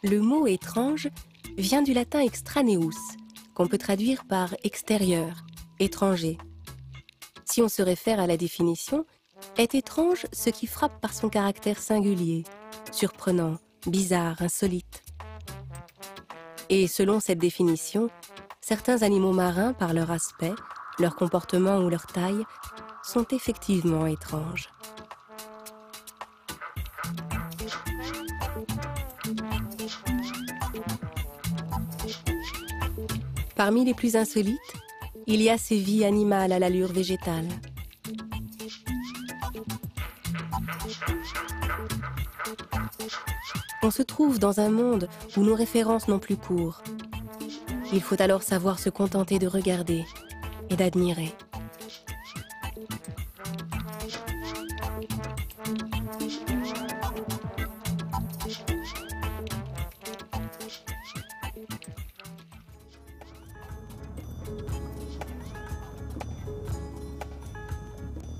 Le mot étrange vient du latin extraneus, qu'on peut traduire par extérieur, étranger. Si on se réfère à la définition, est étrange ce qui frappe par son caractère singulier, surprenant, bizarre, insolite. Et selon cette définition, certains animaux marins, par leur aspect, leur comportement ou leur taille, sont effectivement étranges. Parmi les plus insolites, il y a ces vies animales à l'allure végétale. On se trouve dans un monde où nos références n'ont plus cours. Il faut alors savoir se contenter de regarder et d'admirer.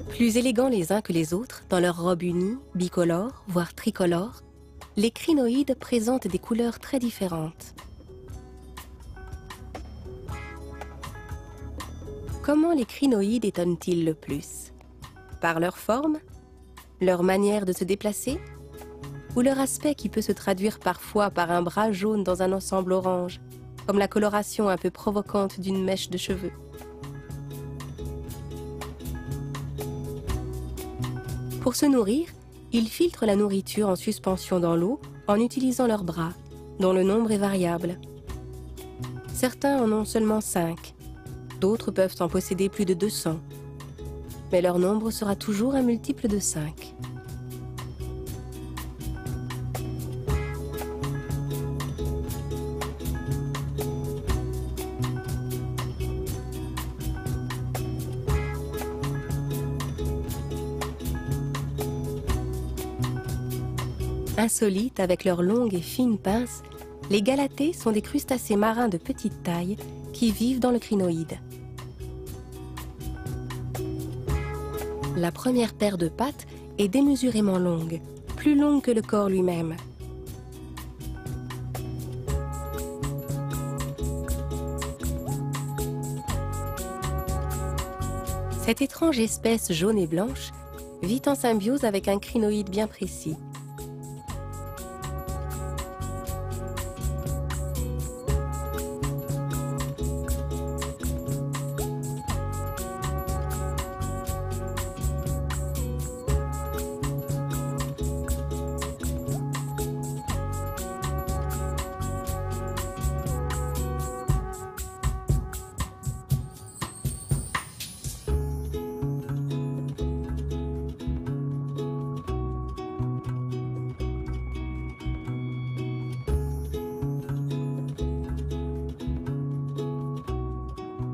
Plus élégants les uns que les autres, dans leurs robes unies, bicolores, voire tricolores, les crinoïdes présentent des couleurs très différentes. Comment les crinoïdes étonnent-ils le plus? Par leur forme, leur manière de se déplacer, ou leur aspect qui peut se traduire parfois par un bras jaune dans un ensemble orange, comme la coloration un peu provocante d'une mèche de cheveux? Pour se nourrir, ils filtrent la nourriture en suspension dans l'eau en utilisant leurs bras, dont le nombre est variable. Certains en ont seulement 5, d'autres peuvent en posséder plus de 200, mais leur nombre sera toujours un multiple de 5. Insolites avec leurs longues et fines pinces, les galatées sont des crustacés marins de petite taille qui vivent dans le crinoïde. La première paire de pattes est démesurément longue, plus longue que le corps lui-même. Cette étrange espèce jaune et blanche vit en symbiose avec un crinoïde bien précis.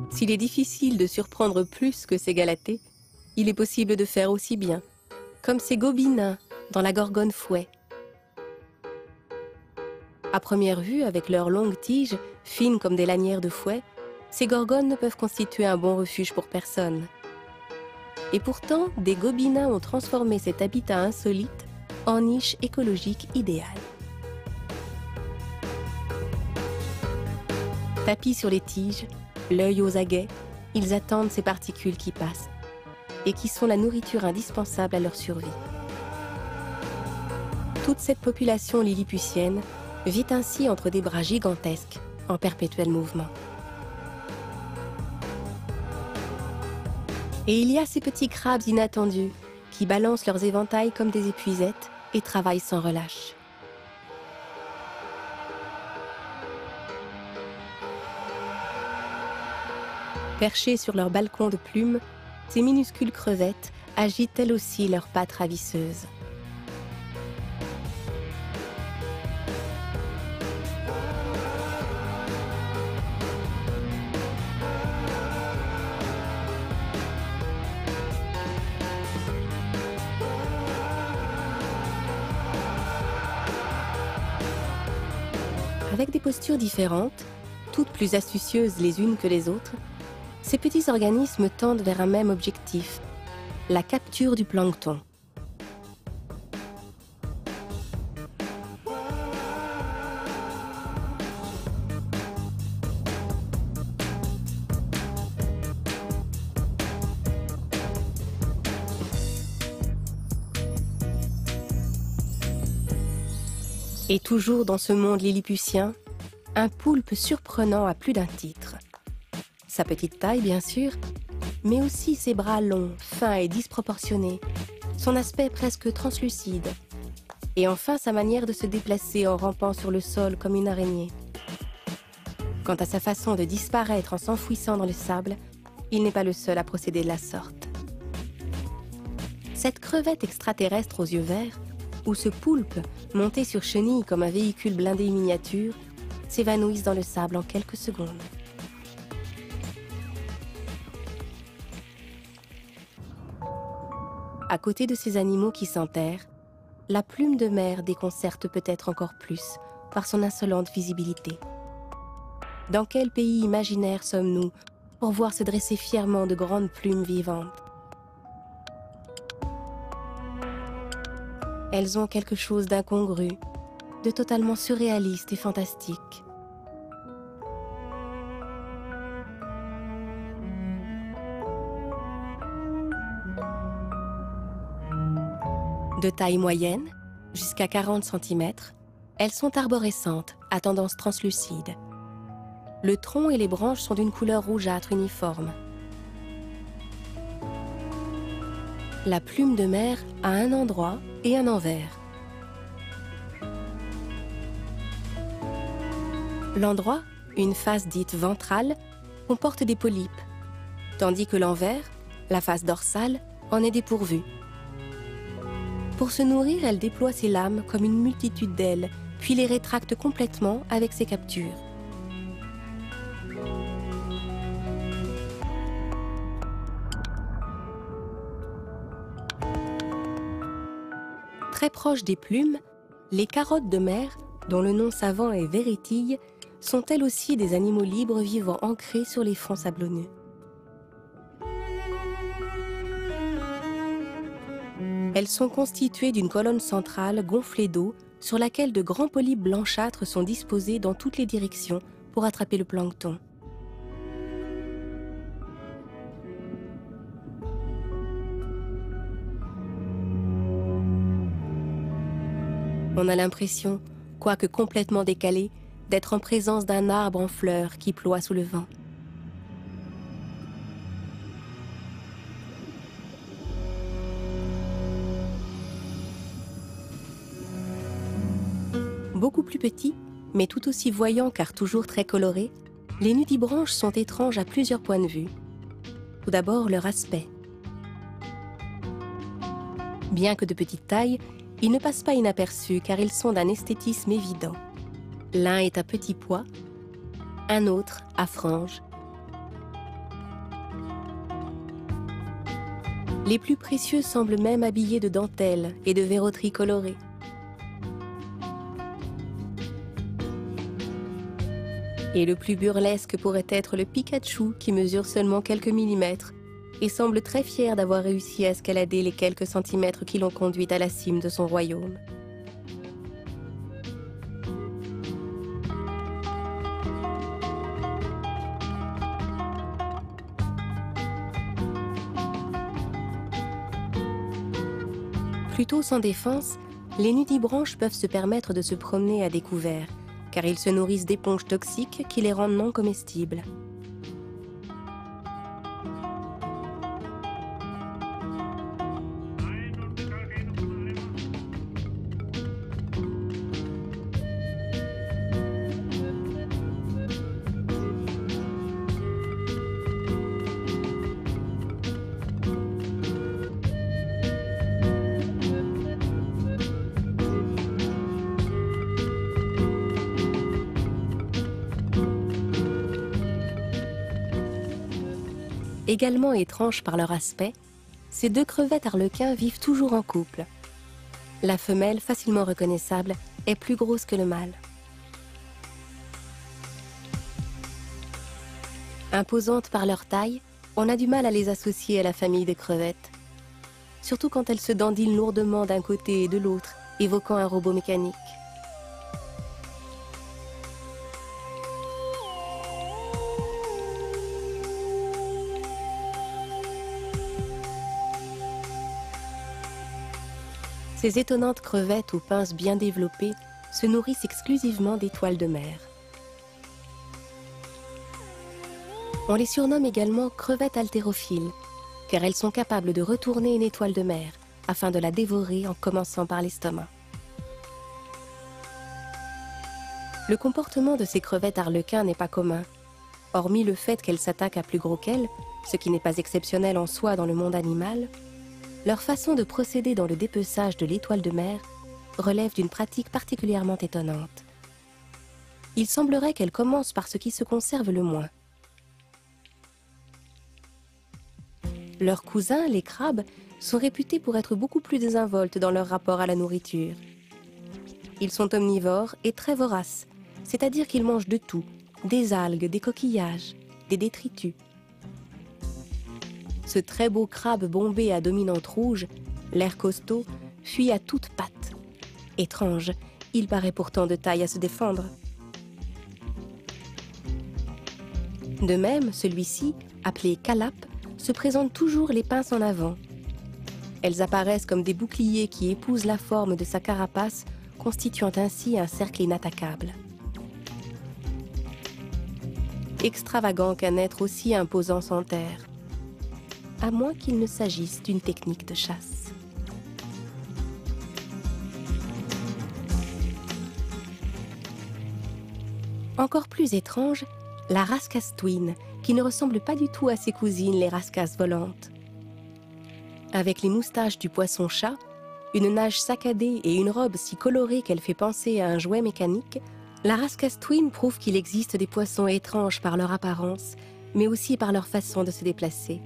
S'il est difficile de surprendre plus que ces galatées, il est possible de faire aussi bien, comme ces gobelins dans la gorgone fouet. À première vue, avec leurs longues tiges, fines comme des lanières de fouet, ces gorgones ne peuvent constituer un bon refuge pour personne. Et pourtant, des gobelins ont transformé cet habitat insolite en niche écologique idéale. Tapis sur les tiges, l'œil aux aguets, ils attendent ces particules qui passent et qui sont la nourriture indispensable à leur survie. Toute cette population lilliputienne vit ainsi entre des bras gigantesques en perpétuel mouvement. Et il y a ces petits crabes inattendus qui balancent leurs éventails comme des épuisettes et travaillent sans relâche. Perchées sur leur balcon de plumes, ces minuscules crevettes agitent elles aussi leurs pattes ravisseuses. Avec des postures différentes, toutes plus astucieuses les unes que les autres, ces petits organismes tendent vers un même objectif, la capture du plancton. Et toujours dans ce monde lilliputien, un poulpe surprenant à plus d'un titre. Sa petite taille, bien sûr, mais aussi ses bras longs, fins et disproportionnés, son aspect presque translucide, et enfin sa manière de se déplacer en rampant sur le sol comme une araignée. Quant à sa façon de disparaître en s'enfouissant dans le sable, il n'est pas le seul à procéder de la sorte. Cette crevette extraterrestre aux yeux verts, ou ce poulpe, monté sur chenille comme un véhicule blindé miniature, s'évanouissent dans le sable en quelques secondes. À côté de ces animaux qui s'enterrent, la plume de mer déconcerte peut-être encore plus par son insolente visibilité. Dans quel pays imaginaire sommes-nous pour voir se dresser fièrement de grandes plumes vivantes? Elles ont quelque chose d'incongru, de totalement surréaliste et fantastique. De taille moyenne, jusqu'à 40 cm, elles sont arborescentes, à tendance translucide. Le tronc et les branches sont d'une couleur rougeâtre uniforme. La plume de mer a un endroit et un envers. L'endroit, une face dite ventrale, comporte des polypes, tandis que l'envers, la face dorsale, en est dépourvue. Pour se nourrir, elle déploie ses lames comme une multitude d'ailes, puis les rétracte complètement avec ses captures. Très proches des plumes, les carottes de mer, dont le nom savant est verrétille, sont elles aussi des animaux libres vivant ancrés sur les fonds sablonneux. Elles sont constituées d'une colonne centrale gonflée d'eau sur laquelle de grands polypes blanchâtres sont disposés dans toutes les directions pour attraper le plancton. On a l'impression, quoique complètement décalé, d'être en présence d'un arbre en fleurs qui ploie sous le vent. Beaucoup plus petits, mais tout aussi voyants car toujours très colorés, les nudibranches sont étranges à plusieurs points de vue. Tout d'abord, leur aspect. Bien que de petite taille, ils ne passent pas inaperçus car ils sont d'un esthétisme évident. L'un est à petit pois, un autre à franges. Les plus précieux semblent même habillés de dentelles et de verroteries colorées. Et le plus burlesque pourrait être le Pikachu qui mesure seulement quelques millimètres et semble très fier d'avoir réussi à escalader les quelques centimètres qui l'ont conduit à la cime de son royaume. Plutôt sans défense, les nudibranches peuvent se permettre de se promener à découvert, car ils se nourrissent d'éponges toxiques qui les rendent non comestibles. Également étranges par leur aspect, ces deux crevettes arlequins vivent toujours en couple. La femelle, facilement reconnaissable, est plus grosse que le mâle. Imposantes par leur taille, on a du mal à les associer à la famille des crevettes, surtout quand elles se dandinent lourdement d'un côté et de l'autre, évoquant un robot mécanique. Ces étonnantes crevettes aux pinces bien développées se nourrissent exclusivement d'étoiles de mer. On les surnomme également crevettes haltérophiles, car elles sont capables de retourner une étoile de mer afin de la dévorer en commençant par l'estomac. Le comportement de ces crevettes arlequins n'est pas commun. Hormis le fait qu'elles s'attaquent à plus gros qu'elles, ce qui n'est pas exceptionnel en soi dans le monde animal, leur façon de procéder dans le dépeçage de l'étoile de mer relève d'une pratique particulièrement étonnante. Il semblerait qu'elles commencent par ce qui se conserve le moins. Leurs cousins, les crabes, sont réputés pour être beaucoup plus désinvoltes dans leur rapport à la nourriture. Ils sont omnivores et très voraces, c'est-à-dire qu'ils mangent de tout, des algues, des coquillages, des détritus. Ce très beau crabe bombé à dominante rouge, l'air costaud, fuit à toutes pattes. Étrange, il paraît pourtant de taille à se défendre. De même, celui-ci, appelé calape, se présente toujours les pinces en avant. Elles apparaissent comme des boucliers qui épousent la forme de sa carapace, constituant ainsi un cercle inattaquable. Extravagant qu'un être aussi imposant s'enterre, à moins qu'il ne s'agisse d'une technique de chasse. Encore plus étrange, la rascastouine, qui ne ressemble pas du tout à ses cousines, les rascasses volantes. Avec les moustaches du poisson-chat, une nage saccadée et une robe si colorée qu'elle fait penser à un jouet mécanique, la rascastouine prouve qu'il existe des poissons étranges par leur apparence, mais aussi par leur façon de se déplacer.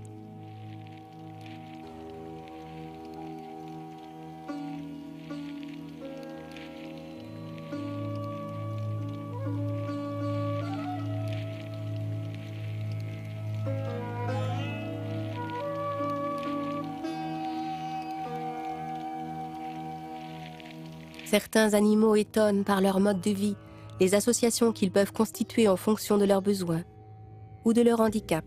Certains animaux étonnent par leur mode de vie, les associations qu'ils peuvent constituer en fonction de leurs besoins ou de leur handicap.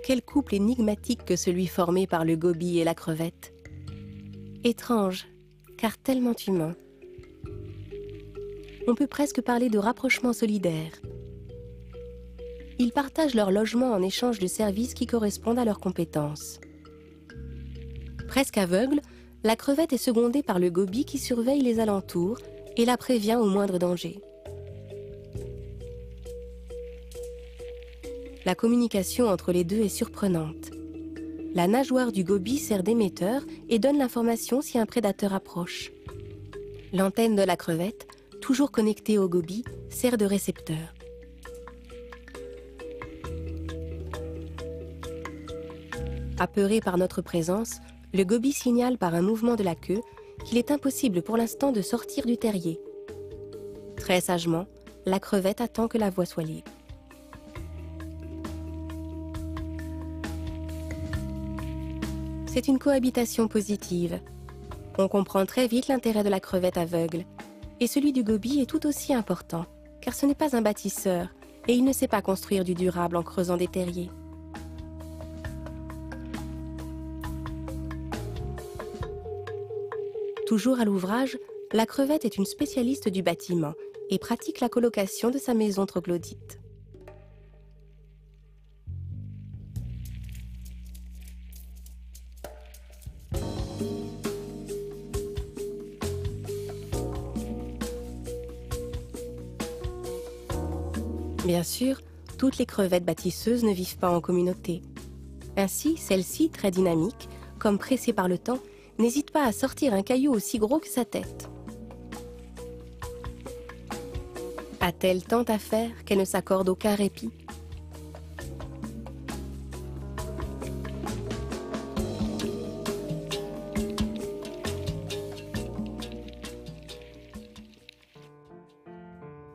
Quel couple énigmatique que celui formé par le gobie et la crevette. Étrange, car tellement humain. On peut presque parler de rapprochement solidaire. Ils partagent leur logement en échange de services qui correspondent à leurs compétences. Presque aveugle, la crevette est secondée par le gobie qui surveille les alentours et la prévient au moindre danger. La communication entre les deux est surprenante. La nageoire du gobie sert d'émetteur et donne l'information si un prédateur approche. L'antenne de la crevette, toujours connectée au gobie, sert de récepteur. Apeuré par notre présence, le gobie signale par un mouvement de la queue qu'il est impossible pour l'instant de sortir du terrier. Très sagement, la crevette attend que la voie soit libre. C'est une cohabitation positive. On comprend très vite l'intérêt de la crevette aveugle. Et celui du gobie est tout aussi important, car ce n'est pas un bâtisseur et il ne sait pas construire du durable en creusant des terriers. Toujours à l'ouvrage, la crevette est une spécialiste du bâtiment et pratique la colocation de sa maison troglodyte. Bien sûr, toutes les crevettes bâtisseuses ne vivent pas en communauté. Ainsi, celle-ci, très dynamique, comme pressée par le temps, n'hésite pas à sortir un caillou aussi gros que sa tête. A-t-elle tant à faire qu'elle ne s'accorde aucun répit?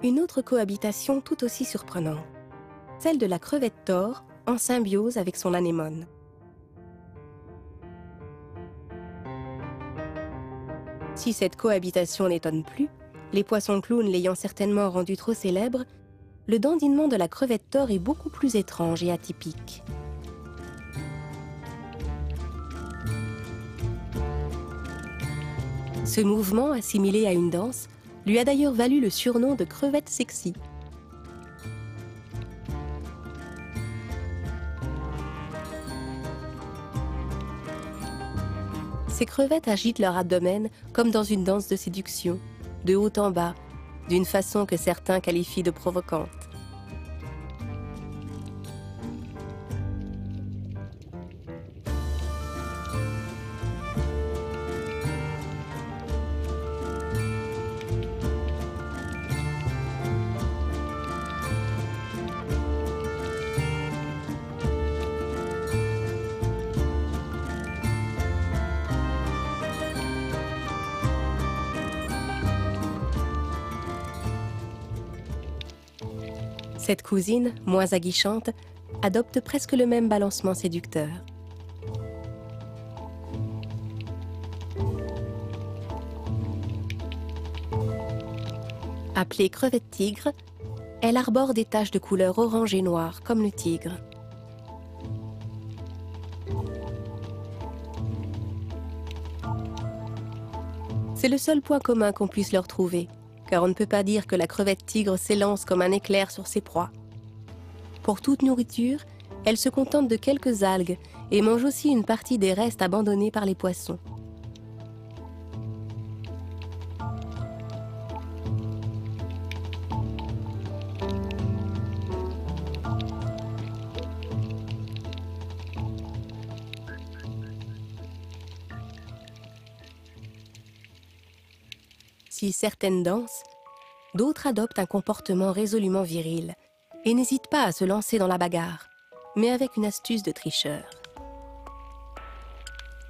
Une autre cohabitation tout aussi surprenante, celle de la crevette thor en symbiose avec son anémone. Si cette cohabitation n'étonne plus, les poissons clowns l'ayant certainement rendu trop célèbre, le dandinement de la crevette thor est beaucoup plus étrange et atypique. Ce mouvement, assimilé à une danse, lui a d'ailleurs valu le surnom de crevette sexy. Ces crevettes agitent leur abdomen comme dans une danse de séduction, de haut en bas, d'une façon que certains qualifient de provocante. Cette cousine, moins aguichante, adopte presque le même balancement séducteur. Appelée crevette tigre, elle arbore des taches de couleur orange et noire comme le tigre. C'est le seul point commun qu'on puisse leur trouver, car on ne peut pas dire que la crevette tigre s'élance comme un éclair sur ses proies. Pour toute nourriture, elle se contente de quelques algues et mange aussi une partie des restes abandonnés par les poissons. Si certaines dansent, d'autres adoptent un comportement résolument viril et n'hésitent pas à se lancer dans la bagarre, mais avec une astuce de tricheur.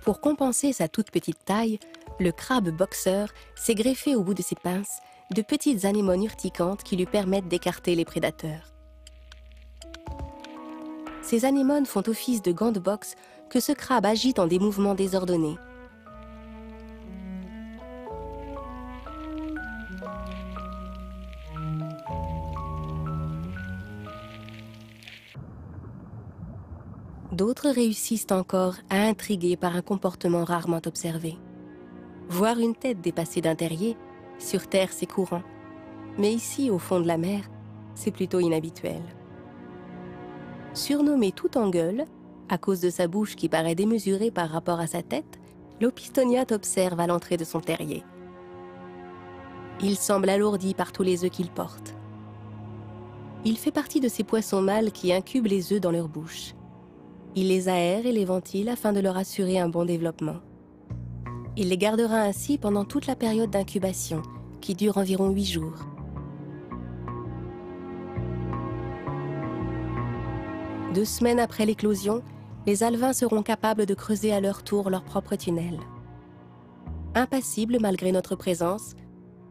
Pour compenser sa toute petite taille, le crabe boxeur s'est greffé au bout de ses pinces de petites anémones urticantes qui lui permettent d'écarter les prédateurs. Ces anémones font office de gants de boxe que ce crabe agite en des mouvements désordonnés. D'autres réussissent encore à intriguer par un comportement rarement observé. Voir une tête dépassée d'un terrier, sur Terre c'est courant, mais ici, au fond de la mer, c'est plutôt inhabituel. Surnommé tout en gueule, à cause de sa bouche qui paraît démesurée par rapport à sa tête, l'Opistoniate observe à l'entrée de son terrier. Il semble alourdi par tous les œufs qu'il porte. Il fait partie de ces poissons mâles qui incubent les œufs dans leur bouche. Il les aère et les ventile afin de leur assurer un bon développement. Il les gardera ainsi pendant toute la période d'incubation, qui dure environ 8 jours. Deux semaines après l'éclosion, les alevins seront capables de creuser à leur tour leur propre tunnel. Impassible malgré notre présence,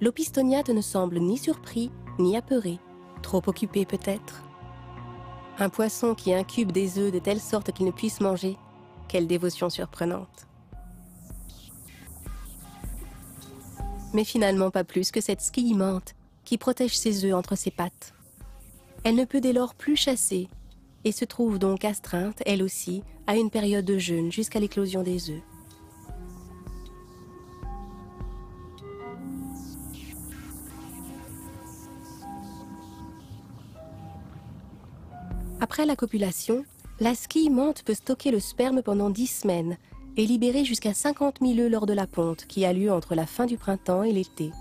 l'Opistoniate ne semble ni surpris ni apeuré, trop occupé peut-être. Un poisson qui incube des œufs de telle sorte qu'il ne puisse manger, quelle dévotion surprenante. Mais finalement pas plus que cette squillimante qui protège ses œufs entre ses pattes. Elle ne peut dès lors plus chasser et se trouve donc astreinte, elle aussi, à une période de jeûne jusqu'à l'éclosion des œufs. Après la copulation, la squille-mante peut stocker le sperme pendant 10 semaines et libérer jusqu'à 50 000 œufs lors de la ponte qui a lieu entre la fin du printemps et l'été.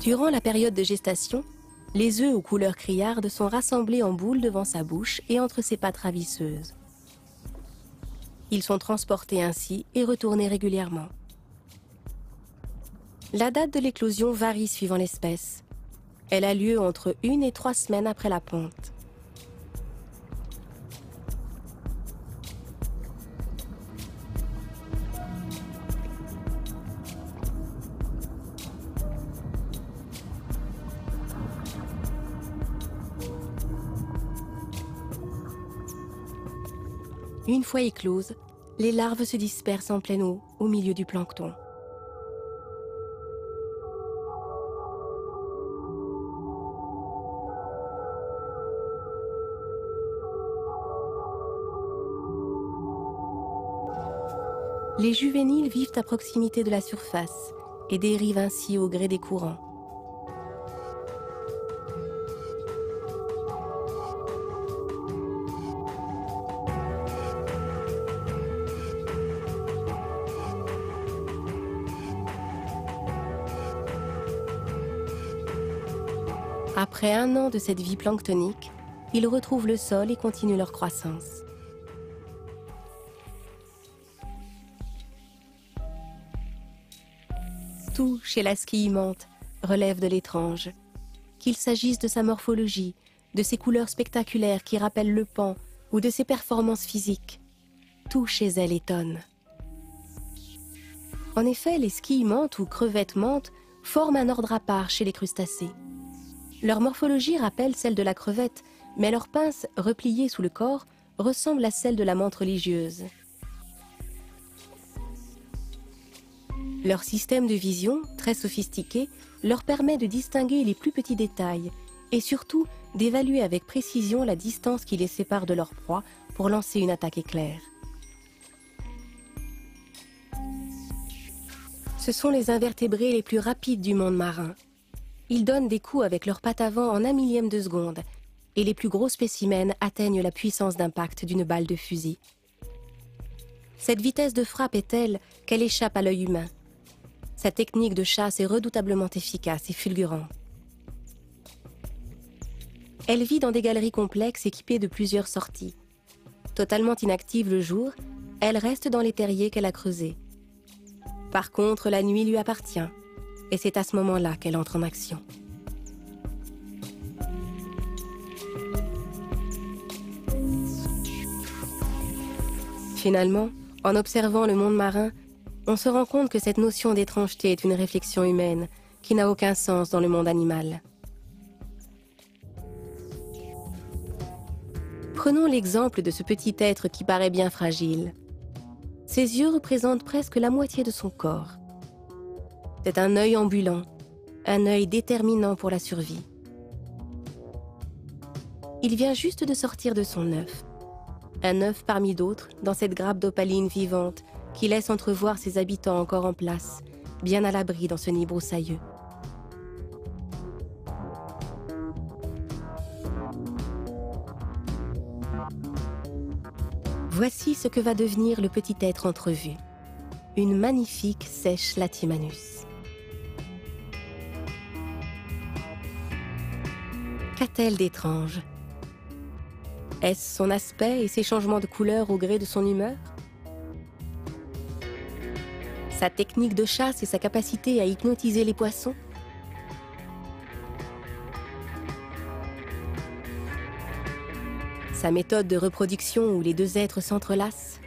Durant la période de gestation, les œufs aux couleurs criardes sont rassemblés en boules devant sa bouche et entre ses pattes ravisseuses. Ils sont transportés ainsi et retournés régulièrement. La date de l'éclosion varie suivant l'espèce. Elle a lieu entre 1 et 3 semaines après la ponte. Une fois écloses, les larves se dispersent en pleine eau, au milieu du plancton. Les juvéniles vivent à proximité de la surface et dérivent ainsi au gré des courants. Après 1 an de cette vie planctonique, ils retrouvent le sol et continuent leur croissance. Tout chez la skyimanthe relève de l'étrange. Qu'il s'agisse de sa morphologie, de ses couleurs spectaculaires qui rappellent le pan ou de ses performances physiques, tout chez elle étonne. En effet, les skyimanthes ou crevettes-manthes forment un ordre à part chez les crustacés. Leur morphologie rappelle celle de la crevette, mais leurs pinces, repliées sous le corps, ressemblent à celle de la menthe religieuse. Leur système de vision, très sophistiqué, leur permet de distinguer les plus petits détails et surtout d'évaluer avec précision la distance qui les sépare de leur proie pour lancer une attaque éclair. Ce sont les invertébrés les plus rapides du monde marin. Ils donnent des coups avec leurs pattes avant en 1 millième de seconde et les plus gros spécimens atteignent la puissance d'impact d'une balle de fusil. Cette vitesse de frappe est telle qu'elle échappe à l'œil humain. Sa technique de chasse est redoutablement efficace et fulgurante. Elle vit dans des galeries complexes équipées de plusieurs sorties. Totalement inactive le jour, elle reste dans les terriers qu'elle a creusés. Par contre, la nuit lui appartient, et c'est à ce moment-là qu'elle entre en action. Finalement, en observant le monde marin, on se rend compte que cette notion d'étrangeté est une réflexion humaine qui n'a aucun sens dans le monde animal. Prenons l'exemple de ce petit être qui paraît bien fragile. Ses yeux représentent presque la moitié de son corps. C'est un œil ambulant, un œil déterminant pour la survie. Il vient juste de sortir de son œuf. Un œuf parmi d'autres dans cette grappe d'opaline vivante qui laisse entrevoir ses habitants encore en place, bien à l'abri dans ce nid broussailleux. Voici ce que va devenir le petit être entrevu. Une magnifique sèche Latimanus. Qu'a-t-elle d'étrange? Est-ce son aspect et ses changements de couleur au gré de son humeur? Sa technique de chasse et sa capacité à hypnotiser les poissons? Sa méthode de reproduction où les deux êtres s'entrelacent?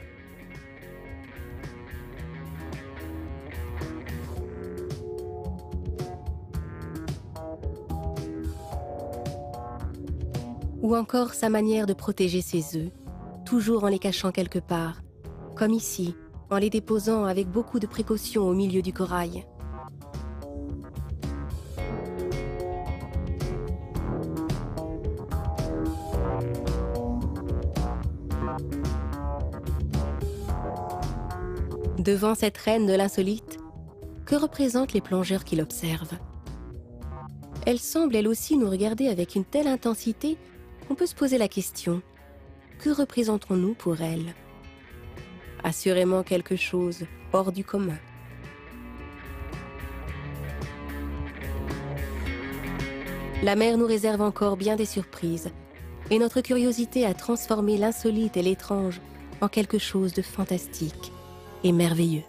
Ou encore sa manière de protéger ses œufs, toujours en les cachant quelque part, comme ici, en les déposant avec beaucoup de précaution au milieu du corail. Devant cette reine de l'insolite, que représentent les plongeurs qui l'observent? Elle semble elle aussi nous regarder avec une telle intensité qu'on peut se poser la question, que représentons-nous pour elle? Assurément quelque chose hors du commun. La mer nous réserve encore bien des surprises, et notre curiosité a transformé l'insolite et l'étrange en quelque chose de fantastique et merveilleux.